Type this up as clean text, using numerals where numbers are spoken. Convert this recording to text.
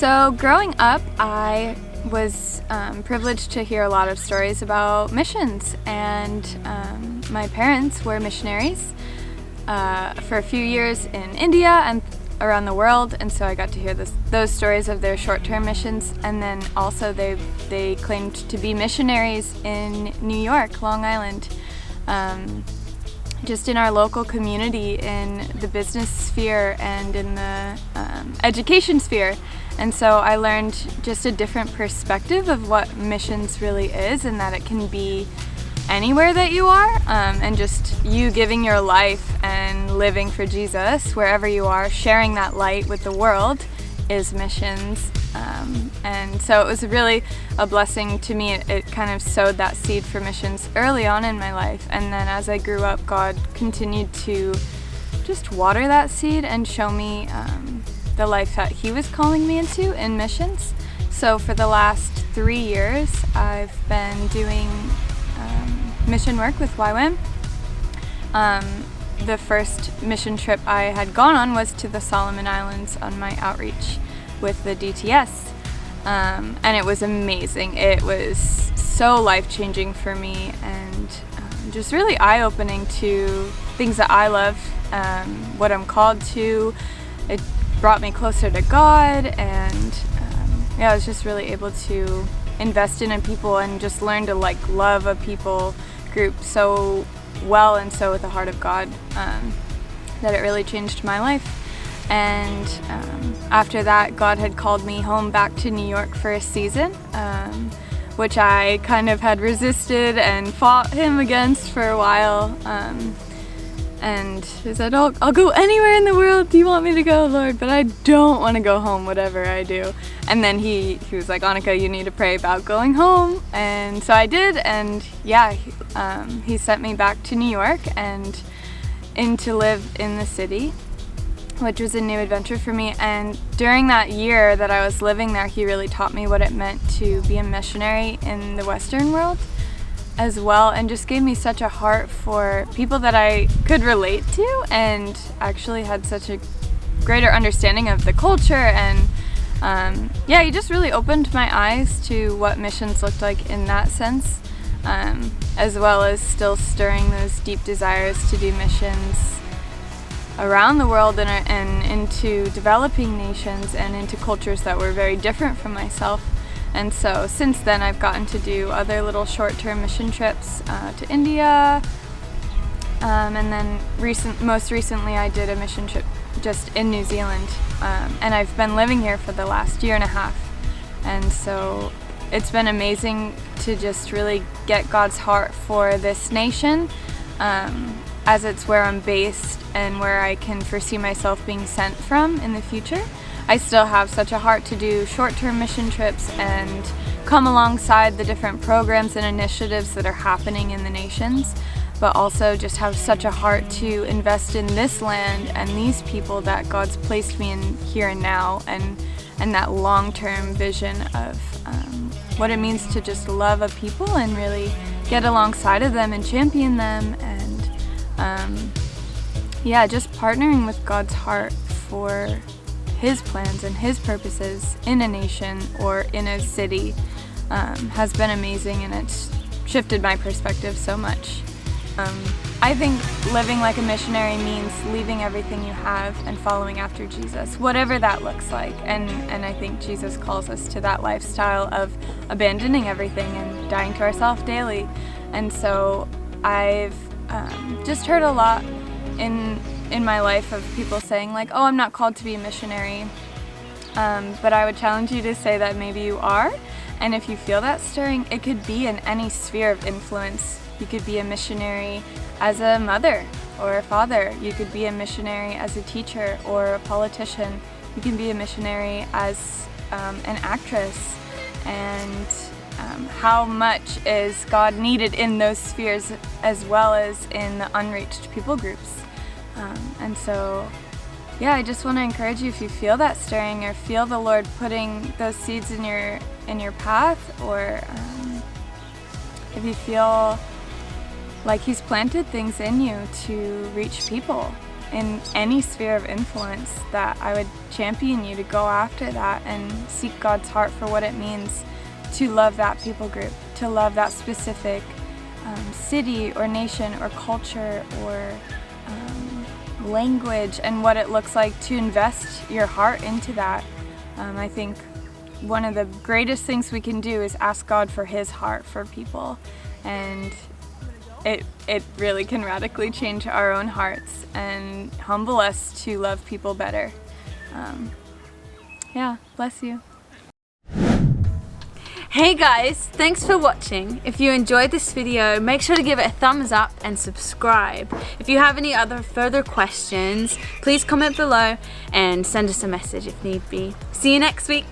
So growing up, I was privileged to hear a lot of stories about missions, and my parents were missionaries for a few years in India and around the world, and so I got to hear those stories of their short-term missions. And then also they claimed to be missionaries in New York, Long Island, just in our local community, in the business sphere and in the education sphere. And so I learned just a different perspective of what missions really is, and that it can be anywhere that you are, and just you giving your life and living for Jesus wherever you are, sharing that light with the world is missions. And so it was really a blessing to me. It kind of sowed that seed for missions early on in my life, and then as I grew up, God continued to just water that seed and show me the life that He was calling me into in missions. So for the last 3 years, I've been doing mission work with YWAM. The first mission trip I had gone on was to the Solomon Islands on my outreach with the DTS, and it was amazing. It was so life-changing for me, and just really eye-opening to things that I love, what I'm called to. It brought me closer to God, and I was just really able to invest in people and just learn to love a people group so well and so with the heart of God, that it really changed my life. And after that, God had called me home back to New York for a season, which I kind of had resisted and fought Him against for a while. And He said, I'll go anywhere in the world. Do you want me to go, Lord? But I don't want to go home, whatever I do. And then he was like, Anika, you need to pray about going home. And so I did, and He sent me back to New York and to live in the city, which was a new adventure for me. And during that year that I was living there, He really taught me what it meant to be a missionary in the Western world as well, and just gave me such a heart for people that I could relate to, and actually had such a greater understanding of the culture. And He just really opened my eyes to what missions looked like in that sense, as well as still stirring those deep desires to do missions around the world and into developing nations and into cultures that were very different from myself. And so since then, I've gotten to do other little short-term mission trips to India, and then most recently I did a mission trip just in New Zealand, and I've been living here for the last year and a half. And so it's been amazing to just really get God's heart for this nation, as it's where I'm based and where I can foresee myself being sent from in the future. I still have such a heart to do short-term mission trips and come alongside the different programs and initiatives that are happening in the nations, but also just have such a heart to invest in this land and these people that God's placed me in here and now, and that long-term vision of what it means to just love a people and really get alongside of them and champion them, and just partnering with God's heart for His plans and His purposes in a nation or in a city has been amazing, and it's shifted my perspective so much. I think living like a missionary means leaving everything you have and following after Jesus, whatever that looks like. And I think Jesus calls us to that lifestyle of abandoning everything and dying to ourselves daily. And so I've just heard a lot in my life of people saying oh, I'm not called to be a missionary, but I would challenge you to say that maybe you are. And if you feel that stirring, it could be in any sphere of influence. You could be a missionary as a mother or a father. You could be a missionary as a teacher or a politician. You can be a missionary as an actress. And how much is God needed in those spheres as well as in the unreached people groups? And so, I just want to encourage you, if you feel that stirring or feel the Lord putting those seeds in your path, or if you feel like He's planted things in you to reach people, in any sphere of influence, that I would champion you to go after that and seek God's heart for what it means to love that people group, to love that specific city or nation or culture or language, and what it looks like to invest your heart into that. I think one of the greatest things we can do is ask God for His heart for people, and it really can radically change our own hearts and humble us to love people better. Yeah, bless you. Hey guys, thanks for watching. If you enjoyed this video, make sure to give it a thumbs up and subscribe. If you have any other further questions, please comment below and send us a message if need be. See you next week.